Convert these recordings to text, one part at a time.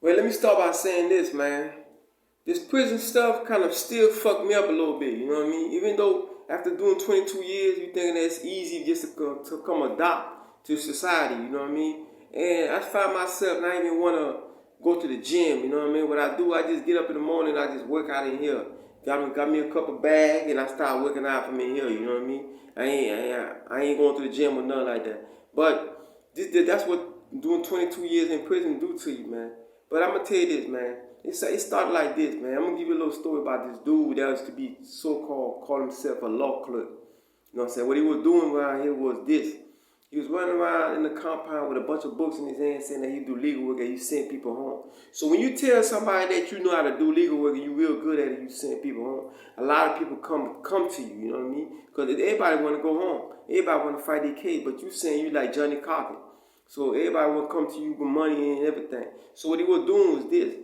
Well, let me start by saying this, man. This prison stuff kind of still fucked me up a little bit, you know what I mean? Even though after doing 22 years, you thinking that it's easy just to come adopt to society, you know what I mean? And I find myself not even want to go to the gym, you know what I mean? What I do, I just get up in the morning, I just work out in here. Got me a couple bags, and I start working out from in here, you know what I mean? I ain't going to the gym or nothing like that. But that's what doing 22 years in prison do to you, man. But I'm going to tell you this, man. It started like this, man. I'm going to give you a little story about this dude that used to be so-called, call himself a law clerk. You know what I'm saying? What he was doing around here was this. He was running around in the compound with a bunch of books in his hand saying that he do legal work and he send people home. So when you tell somebody that you know how to do legal work and you real good at it, you send people home, a lot of people come to you, you know what I mean? Because everybody want to go home. Everybody want to fight their case, but you saying you like Johnny Cochran. So everybody want to come to you with money and everything. So what he was doing was this.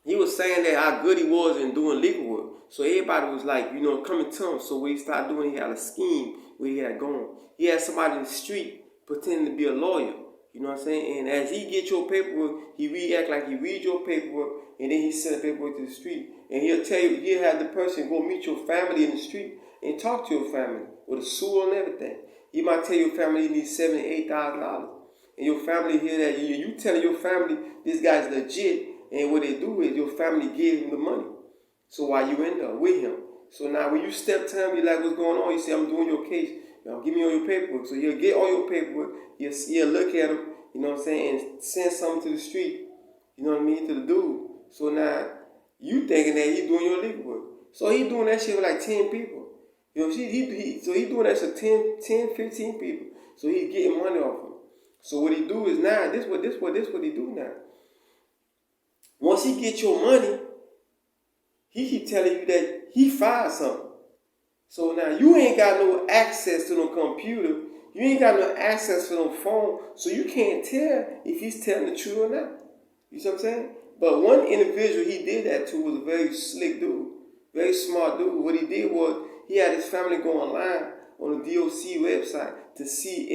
He was saying that how good he was in doing legal work. So everybody was like, you know, coming to him. So what he started doing, he had a scheme where he had going. He had somebody in the street pretending to be a lawyer. You know what I'm saying? And as he get your paperwork, he react like he read your paperwork, and then he send the paperwork to the street. And he'll tell you, he'll have the person go meet your family in the street and talk to your family with a suit and everything. He might tell your family you need $7,000 to $8,000. And your family hear that, you telling your family this guy's legit. And what they do is your family give him the money. So while you in there with him. So now when you step to him, you like, what's going on? You say, I'm doing your case. Give me all your paperwork. So he'll get all your paperwork. He'll look at him, you know what I'm saying, and send something to the street, you know what I mean, to the dude. So now you thinking that he's doing your legal work. So he doing that shit with like 10 people. You know, so he doing that shit 10, 15 people. So he's getting money off them. So what he do is now, this what he do now. Once he get your money, he keep telling you that he filed something. So now you ain't got no access to no computer. You ain't got no access to no phone. So you can't tell if he's telling the truth or not. You see what I'm saying? But one individual he did that to was a very slick dude. Very smart dude. What he did was he had his family go online on the DOC website to see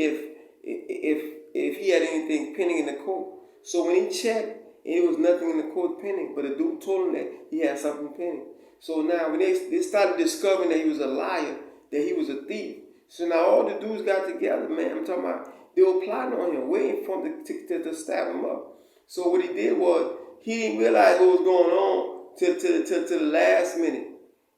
if he had anything pending in the court. So when he checked, it was nothing in the court pending, but the dude told him that he had something pending. So now when they started discovering that he was a liar, that he was a thief. So now all the dudes got together, man. I'm talking about they were plotting on him, waiting for him to stab him up. So what he did was he didn't realize what was going on till the last minute.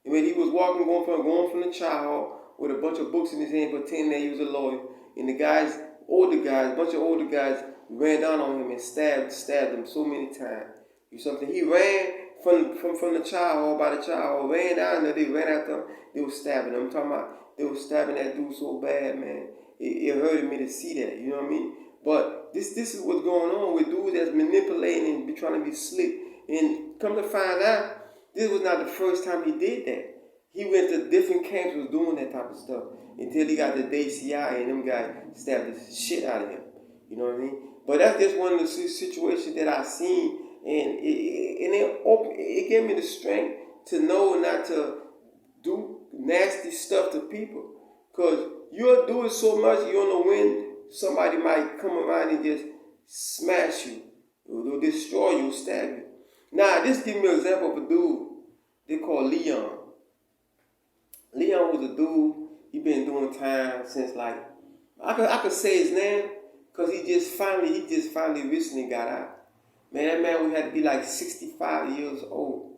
I mean, he was going from the child hall with a bunch of books in his hand, pretending that he was a lawyer. And the guys, a bunch of older guys, ran down on him and stabbed him so many times. You something? He ran from the child hall, by the child hall, ran down there, they ran after him, they were stabbing him. I'm talking about they were stabbing that dude so bad, man. It hurted me to see that, you know what I mean? But this is what's going on with dudes that's manipulating and be trying to be slick. And come to find out, this was not the first time he did that. He went to different camps was doing that type of stuff until he got the DCI and them guys stabbed the shit out of him. You know what I mean? But that's just one of the situations that I seen, and it gave me the strength to know not to do nasty stuff to people. Because you'll do it so much, you don't know when somebody might come around and just smash you, or destroy you, stab you. Now, this give me an example of a dude they call Leon. Leon was a dude, he been doing time since like, I could say his name, because he just finally recently got out. Man, that man would have to be like 65 years old.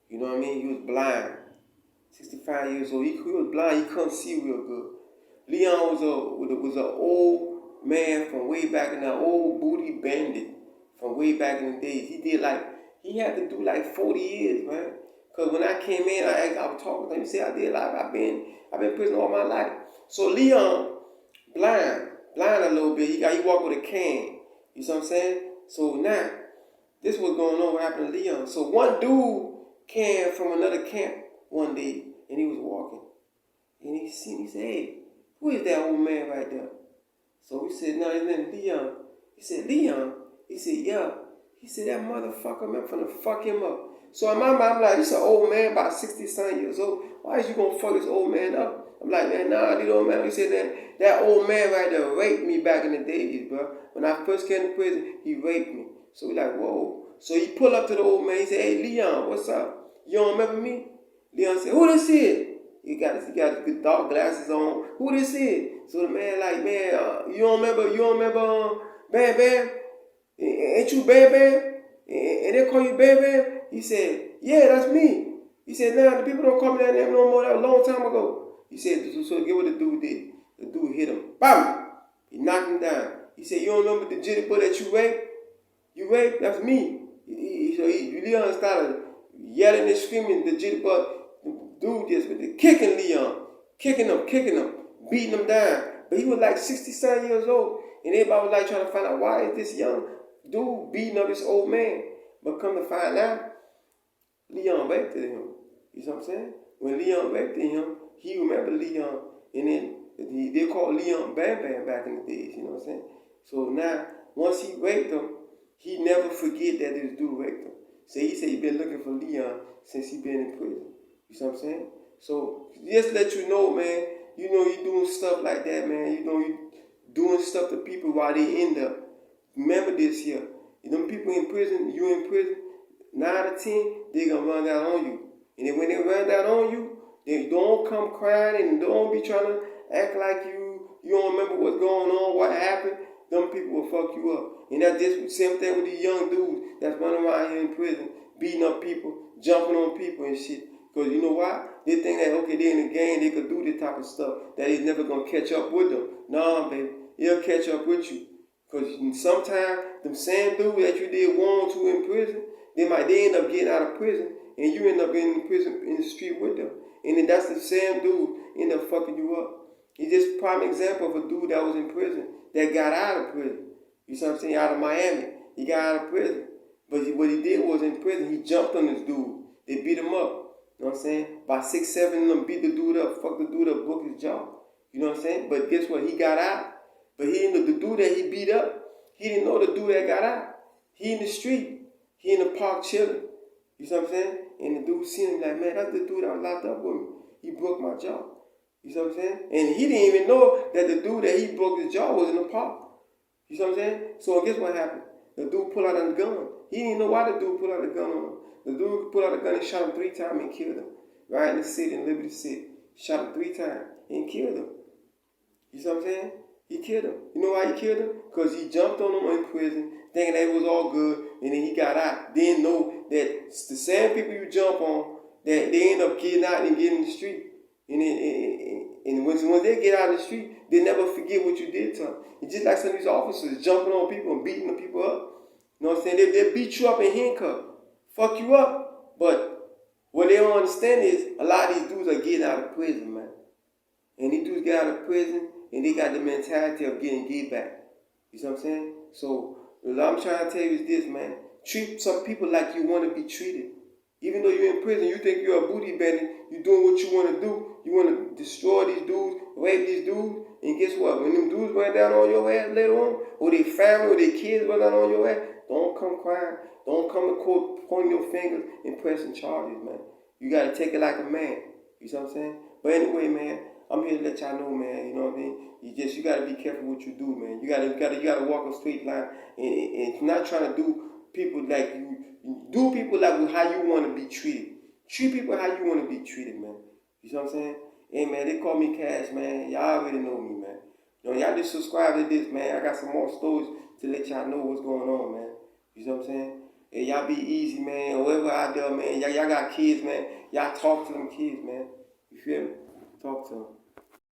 You know what I mean? He was blind. 65 years old. He was blind. He couldn't see real good. Leon was an old man from way back in the old booty bandit from way back in the days. He had to do like 40 years, man. Because when I came in, I was talking to him. He said, I've been in prison all my life. So Leon, blind a little bit. He walked with a cane. You see what I'm saying? So now, this was going on, what happened to Leon. So one dude came from another camp one day, and he was walking. And he said, hey, who is that old man right there? So we said, no, his name is Leon. He said, Leon? He said, yeah. He said, that motherfucker, man, I'm finna fuck him up. So in my mind, I'm like, this is an old man, about 60-something years old. Why is you gonna fuck this old man up? I'm like, man, nah, you know, man. He said that old man right there raped me back in the days, bro. When I first came to prison, he raped me. So we like, whoa. So he pull up to the old man. He said, hey, Leon, what's up? You don't remember me? Leon said, who this is? He got his good dark glasses on. Who this is? So the man like, man, you don't remember Bam Bam? Ain't you Bam Bam? And they call you Bam Bam? He said, yeah, that's me. He said, nah, the people don't call me that name no more. That was a long time ago. He said, so get what the dude did. The dude hit him. Bam! He knocked him down. He said, you don't remember the jitterbug that you raped? You raped? That's me. So Leon started yelling and screaming. The jitterbug dude just with kicking Leon. Kicking him, beating him down. But he was like 67 years old. And everybody was like trying to find out why is this young dude beating up this old man. But come to find out, Leon raped him. You know what I'm saying? When Leon raped him, he remembered Leon. And then they called Leon Bam Bam back in the days. You know what I'm saying? So now, once he raped him, he never forget that this dude raped him. So he said he been looking for Leon since he been in prison. You know what I'm saying? So just let you know, man, you know you doing stuff like that, man. You know you doing stuff to people while they end up. Remember this here. Them people in prison, you in prison, 9 out of 10, they gonna run down on you. And then when they run down on you, they don't come crying and don't be trying to act like you don't remember what's going on, what happened. Them people will fuck you up. And that's just the same thing with these young dudes that's running around here in prison, beating up people, jumping on people and shit. Because you know why? They think that, okay, they're in the game, they could do this type of stuff, that he's never going to catch up with them. Nah, baby, he'll catch up with you. Because sometimes, them same dudes that you did wrong to in prison, they end up getting out of prison, and you end up in prison in the street with them. And then that's the same dude end up fucking you up. He's just a prime example of a dude that was in prison that got out of prison. You see what I'm saying? Out of Miami. He got out of prison. But what he did was in prison, he jumped on this dude. They beat him up. You know what I'm saying? By 6, 7 of them beat the dude up, fuck the dude up, broke his jaw. You know what I'm saying? But guess what? He got out. But he didn't know the dude that he beat up. He didn't know the dude that got out. He in the street. He in the park chilling. You see what I'm saying? And the dude seen him like, man, that's the dude that was locked up with me. He broke my jaw. You see what I'm saying? And he didn't even know that the dude that he broke his jaw was in the park. You see what I'm saying? So guess what happened? The dude pulled out a gun. He didn't know why the dude pulled out a gun on him. The dude pulled out a gun and shot him 3 times and killed him. Right in the city, in Liberty City. Shot him 3 times and killed him. You see what I'm saying? He killed him. You know why he killed him? Because he jumped on him in prison, thinking that it was all good, and then he got out. Didn't know that it's the same people you jump on, that they end up getting out and getting in the street. And when they get out in the street, they never forget what you did to them. It's just like some of these officers jumping on people and beating the people up. You know what I'm saying? They beat you up and handcuff, fuck you up. But what they don't understand is a lot of these dudes are getting out of prison, man. And these dudes get out of prison and they got the mentality of getting get back. You see what I'm saying? So what I'm trying to tell you is this, man. Treat some people like you want to be treated. Even though you're in prison, you think you're a booty bandit, you're doing what you want to do. You want to destroy these dudes, rape these dudes, and guess what? When them dudes run down on your ass later on, or their family or their kids run down on your ass, don't come crying. Don't come to court pointing your fingers and pressing charges, man. You got to take it like a man. You see what I'm saying? But anyway, man, I'm here to let y'all know, man. You know what I mean? You got to be careful what you do, man. You got to walk a straight line and not trying to do people like you. Do people like how you want to be treated. Treat people how you want to be treated, man. You see what I'm saying? Hey, man, they call me Cash, man. Y'all already know me, man. You know, y'all just subscribe to this, man. I got some more stories to let y'all know what's going on, man. You see what I'm saying? Hey, y'all be easy, man. Whoever out there, man. Y'all got kids, man. Y'all talk to them kids, man. You feel me? Talk to them.